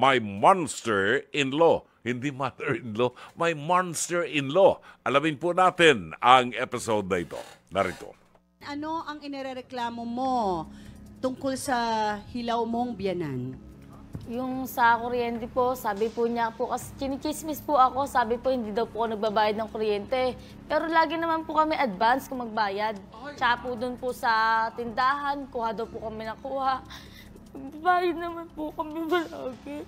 my monster-in-law. Hindi mother-in-law, my monster-in-law. Alamin po natin ang episode na ito. Narito. Ano ang inirereklamo mo tungkol sa hilaw mong biyanan? Yung sa kuryente po, sabi po niya po, kasi chinichismis po ako, sabi po hindi daw po ako nagbabayad ng kuryente. Pero lagi naman po kami advance kung magbayad. Tsaka po doon po sa tindahan, kuha daw po kami nakuha. Bayad naman po kami palagi.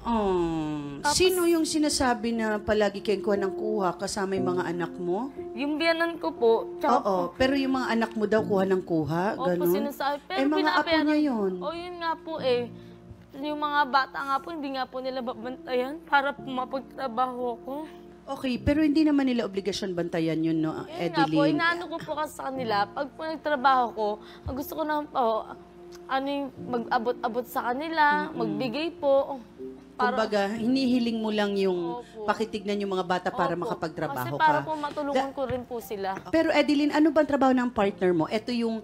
Tapos, sino yung sinasabi na palagi kayong kuha ng kuha kasama yung mga anak mo? Yung biyanan ko po, tsaka Oo, pero yung mga anak mo daw kuha ng kuha, opo, gano'n? sinasabi. Pero mga apo niya yun. O yun nga po eh. Yung mga bata nga po, hindi nga po nila babantayan para po mapagtrabaho ko. Okay, pero hindi naman nila obligasyon bantayan yun, no, Yun nga po, Edeline? inaano ko po kasi sa kanila, pag po nagtrabaho ko, ang gusto ko naman po, ano yung mag-abot-abot sa kanila, magbigay po. Kumbaga, hinihiling mo lang yung Opo. pakitignan yung mga bata para Opo. makapagtrabaho Kasi para ka. po matulungan ko rin po sila. Pero Edeline, ano bang trabaho ng partner mo? Ito yung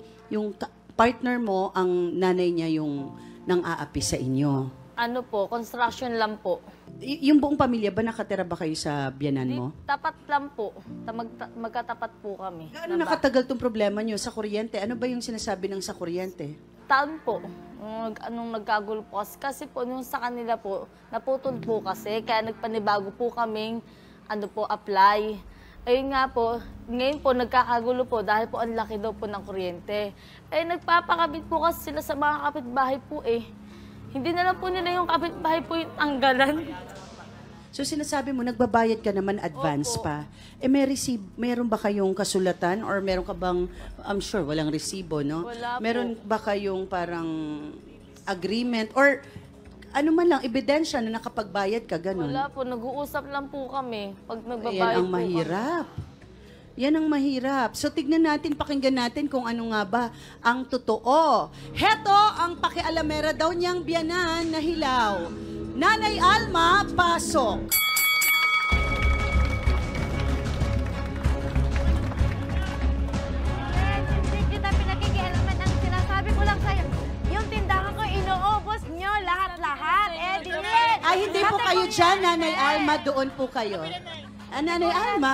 partner mo, ang nanay niya yung nang aapi sa inyo. Ano po, construction lang po. Yung buong pamilya ba, nakatira ba kayo sa biyanan mo? Tapat lang po. Magkatapat po kami. Ano nakatagal tong problema nyo sa kuryente? Ano ba yung sinasabi ng sa kuryente? Taon po. Anong nagkagulo po kasi po nung sa kanila po, naputol po kasi, kaya nagpanibago po kaming apply. Ayun nga po, ngayon po nagkakagulo po dahil po ang laki daw po ng kuryente. Eh nagpapakabit po kasi sila sa mga kapitbahay po eh. Hindi na lang po nila yung kapitbahay po yung tanggalan. So sinasabi mo, nagbabayad ka naman advance Opo. pa. Eh meron ba kayong kasulatan or meron ka bang, I'm sure walang resibo, no? Wala po. Meron ba kayong parang agreement or ano man lang, ebidensya na nakapagbayad ka, ganun? Wala po, nag-uusap lang po kami pag Yan nagbabayad ang po mahirap. Yan ang mahirap. So tignan natin, pakinggan natin kung ano nga ba ang totoo. Heto ang pakialamera daw niyang biyanan na hilaw. Nanay Alma, pasok. Hindi kita pinakikialaman. Ang sinasabi ko lang sa'yo, yung tindahan ko, inuubos nyo lahat-lahat. Edeline! Ay, hindi po kayo dyan, Nanay Alma. Doon po kayo. Nanay Alma,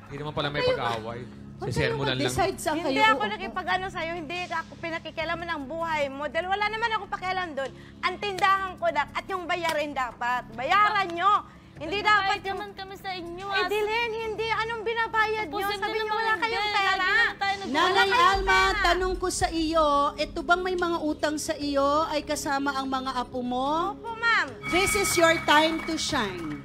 Hindi naman pala may pag-aaway. Sisermonan lang. decide saan Hindi kayo ako uupo? nakipag-ano sa'yo, hindi ako pinakikialaman ng buhay mo. Dahil wala naman ako pakialam doon. Ang tindahan ko na at yung bayarin dapat. Bayaran nyo. Hindi dapat yung... naman kami sa inyo. Edeline, hindi. Anong binabayad nyo? Posible Sabi nyo naman wala hindi. kayong pera. Lagi naman tayo Nanay kayong Alma, pera. tanong ko sa iyo, ito bang may mga utang sa iyo ay kasama ang mga apo mo? Opo, ma'am. This is your time to shine.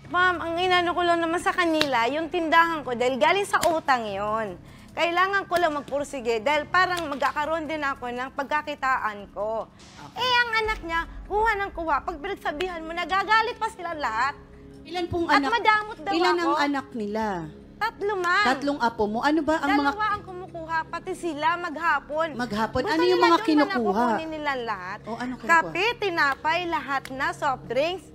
Ma'am, ang inano ko lang naman sa kanila, yung tindahan ko, dahil galing sa utang yon. Kailangan ko lang magpursige dahil parang magkakaroon din ako ng pagkakitaan ko. Okay. Eh, ang anak niya, kuha ng kuha. Pag pinagsabihan mo, nagagalit pa sila lahat. Ilan pong At anak? madamot daw Ilan ako. ang anak nila? 3, ma'am. 3 apo mo. Ano ba ang mga Dalawa ang kumukuha, pati sila maghapon. maghapon? Gusto Ano yung nila mga doon kinukuha? ba na kukunin nila lahat? O, ano kinukuha? Kape, tinapay, lahat na, soft drinks.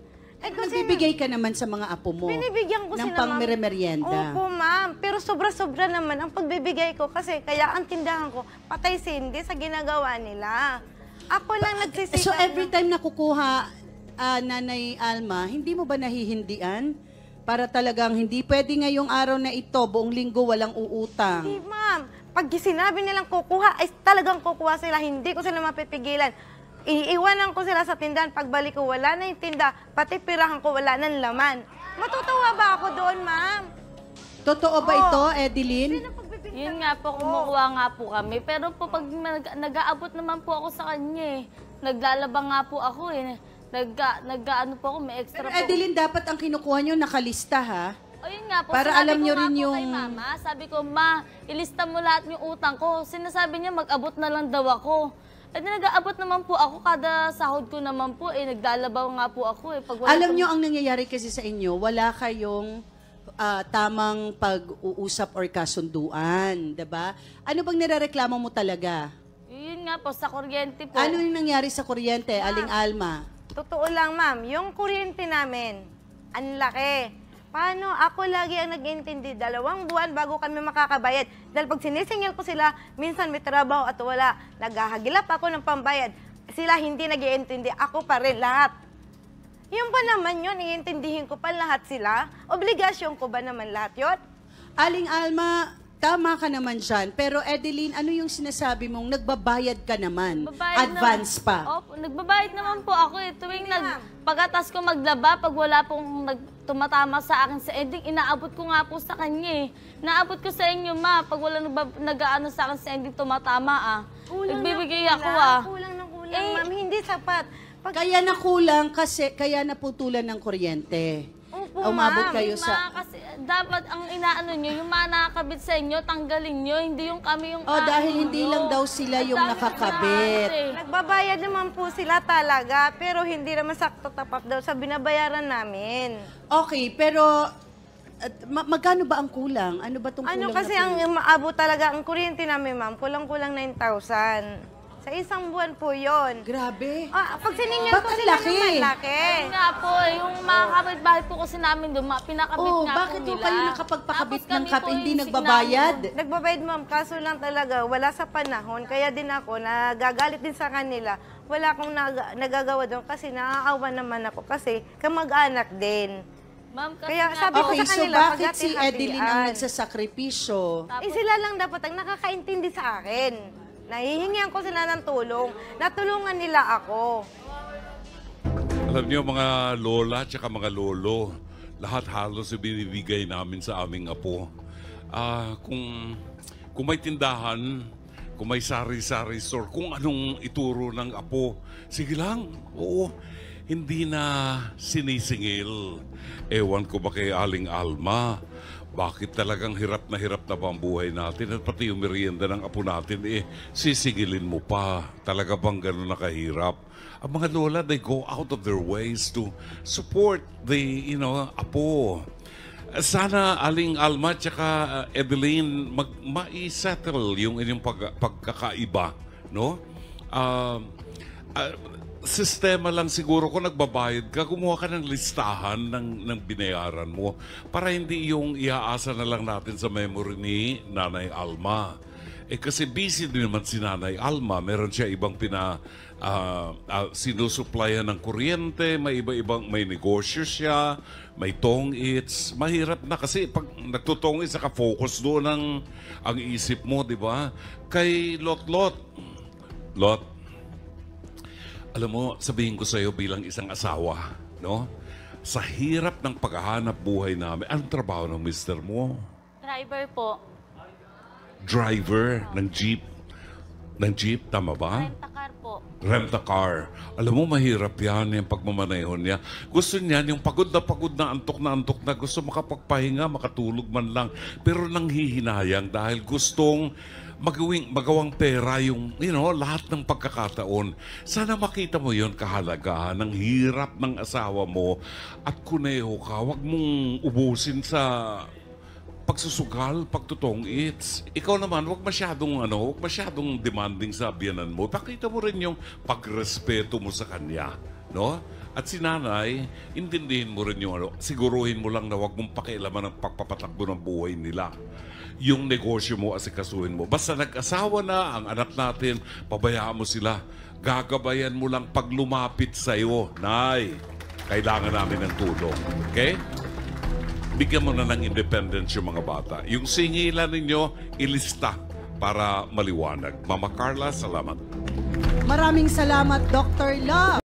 Eh, kasi Nagbibigay ka naman sa mga apo mo binibigyan ko ng sila, pang ma'am. merienda. Opo, ma'am. Pero sobra-sobra naman ang pagbibigay ko kasi kaya ang tindahan ko, patay sindi sa ginagawa nila. Ako lang nagsisikap. So every time na kukuha, Nanay Alma, hindi mo ba nahihindian? Para talagang hindi pwede ngayong araw na ito, buong linggo walang uutang. Hindi, ma'am. Pag sinabi nilang kukuha, ay talagang kukuha sila. Hindi ko sila mapipigilan. Iiwanan ko sila sa tindahan. Pagbalik ko, wala na yung tinda. Pati pirahan ko, wala nang laman. Matutuwa ba ako doon, ma'am? Totoo ba Oo. ito, Edeline? Sino pagbibigyan? Yun nga po, kumukuha nga po kami. Pero po pag nag-aabot naman po ako sa kanya eh. Naglalaba nga po ako eh. Nag-ano po ako, may extra Pero po. Edeline, dapat ang kinukuha nyo nakalista, ha? O yun nga po, Para sinabi alam ko nyo nga rin po yung- kay mama, sabi ko, ma, ilista mo lahat yung utang ko. Sinasabi niya, mag-abot na lang daw ako. Eh, nag-aabot naman po ako, kada sahod ko naman po, eh, nagdalabaw nga po ako eh. Pag wala Alam pong- nyo, ang nangyayari kasi sa inyo, wala kayong tamang pag-uusap or kasunduan, 'di ba? Ano bang nirereklamo mo talaga? Yun nga po, sa kuryente po. Ano yung nangyari sa kuryente, Aling Alma? Totoo lang, ma'am. Yung kuryente namin, ang laki. Paano? Ako lagi ang nag-intindi. 2 buwan bago kami makakabayad. Dahil pag sinisingil ko sila, minsan may trabaho at wala. Naghahagilap ako ng pambayad. sila hindi nag-iintindi, ako pa rin lahat. Yung ba naman yun, iintindihin ko pa lahat sila? Obligasyon ko ba naman lahat yun? Aling Alma, tama ka naman dyan. Pero Edeline, ano yung sinasabi mong nagbabayad ka naman? Nagbabayad Advance naman. pa. Opo, nagbabayad naman po ako eh. Tuwing pagkatas ko maglaba, pag wala pong tumatama sa akin sa ending, inaabot ko nga po sa kanya eh. Naabot ko sa inyo, ma. Pag wala nag-aano sa akin sa ending, tumatama ah. Nagbibigay ako ah. Kulang na kulang, ma'am. Hindi sapat. Kaya nakulang kasi, kaya naputulan ng kuryente. Opo, Umabot ma'am. kayo sa... Kasi dapat ang inaano nyo, yung mga nakakabit sa inyo, tanggalin nyo, hindi yung kami yung Oh, dahil hindi lang daw sila yung Ang dami nakakabit. nakakabit eh. Nagbabayad naman po sila talaga, pero hindi naman sakto tapat daw sa binabayaran namin. Okay, pero magkano ba ang kulang? Ano ba tong kulang Ano kasi na ang maabot talaga, ang kuryente namin, ma'am, kulang-kulang 9,000. Sa isang buwan po yon. Grabe. Pag sininyan Ba't ko ang sila laki? naman, laki. Ayun nga po, yung mga kapitbahay po kasi namin doon, pinakabit Oh, nga bakit po po nila. kayo nakapagpakabit Tapos ng kami kap, po hindi yung nagbabayad? Nagbabayad, ma'am, kaso lang talaga, wala sa panahon. Kaya din ako, nagagalit din sa kanila. Wala akong nagagawa doon kasi naaawa naman ako kasi kamag-anak din. Ma'am, kasi Kaya nga sabi po, ko Okay, sa so kanila, bakit si paghati-hatian. Edeline ang nagsasakripisyo? Sila lang dapat ang nakakaintindi sa akin. Nahihingihan ko sila ng tulong. Natulungan nila ako. Alam niyo mga lola at mga lolo, lahat halos ibinibigay namin sa aming apo. Kung may tindahan, kung may sari-sari store, kung anong ituro ng apo, sige lang, oo, hindi na sinisingil. Ewan ko ba kay Aling Alma, bakit talagang hirap na ba ang buhay natin at pati yung merienda ng apo natin, sisigilin mo pa. Talaga bang gano'n na kahirap? Ang mga lola, they go out of their ways to support the, apo. Sana Aling Alma at Edeline, ma-settle yung inyong pagkakaiba, no? Sistema lang siguro kung nagbabayad ka, kumuha ka ng listahan ng binayaran mo para hindi yung iaasa na lang natin sa memory ni Nanay Alma. Kasi busy din naman si Nanay Alma. Meron siya ibang sinusuplayan ng kuryente, may iba-ibang, may negosyo siya, may tong-its. Mahirap na kasi pag nagtutong-its, naka-focus doon ang isip mo, di ba? Kay Lot, alam mo, sabihin ko sa iyo bilang isang asawa, no? Sa hirap ng paghahanap buhay namin, anong trabaho ng mister mo? driver po, Driver ng jeep. Ng jeep, tama ba? rent-a-car po. Rent-a-car. Alam mo, mahirap yan, yung pagmamaneho niya. Gusto niya, yung pagod na antok na, gusto makapagpahinga, makatulog man lang. Pero nanghihinayang dahil gustong magawang pera yung, lahat ng pagkakataon. Sana makita mo yon kahalagahan ng hirap ng asawa mo at kuneho ka. Huwag mong ubusin sa pagsusugal, pagtutong-its. Ikaw naman, huwag masyadong demanding sa biyanan mo. Pakita mo rin yung pagrespeto mo sa kanya, no? At si nanay, intindihin mo rin yung siguruhin mo lang na huwag mong pakialaman ang pagpapatakbo ng buhay nila. Yung negosyo mo, asikasuhin mo. Basta nag-asawa na ang anak natin, pabayaan mo sila. Gagabayan mo lang pag lumapit sa'yo. Nay, kailangan namin ng tulong. Okay? Bigyan mo na ng independence yung mga bata. Yung singilan ninyo, ilista para maliwanag. Mama Carla, salamat. Maraming salamat, Dr. Love.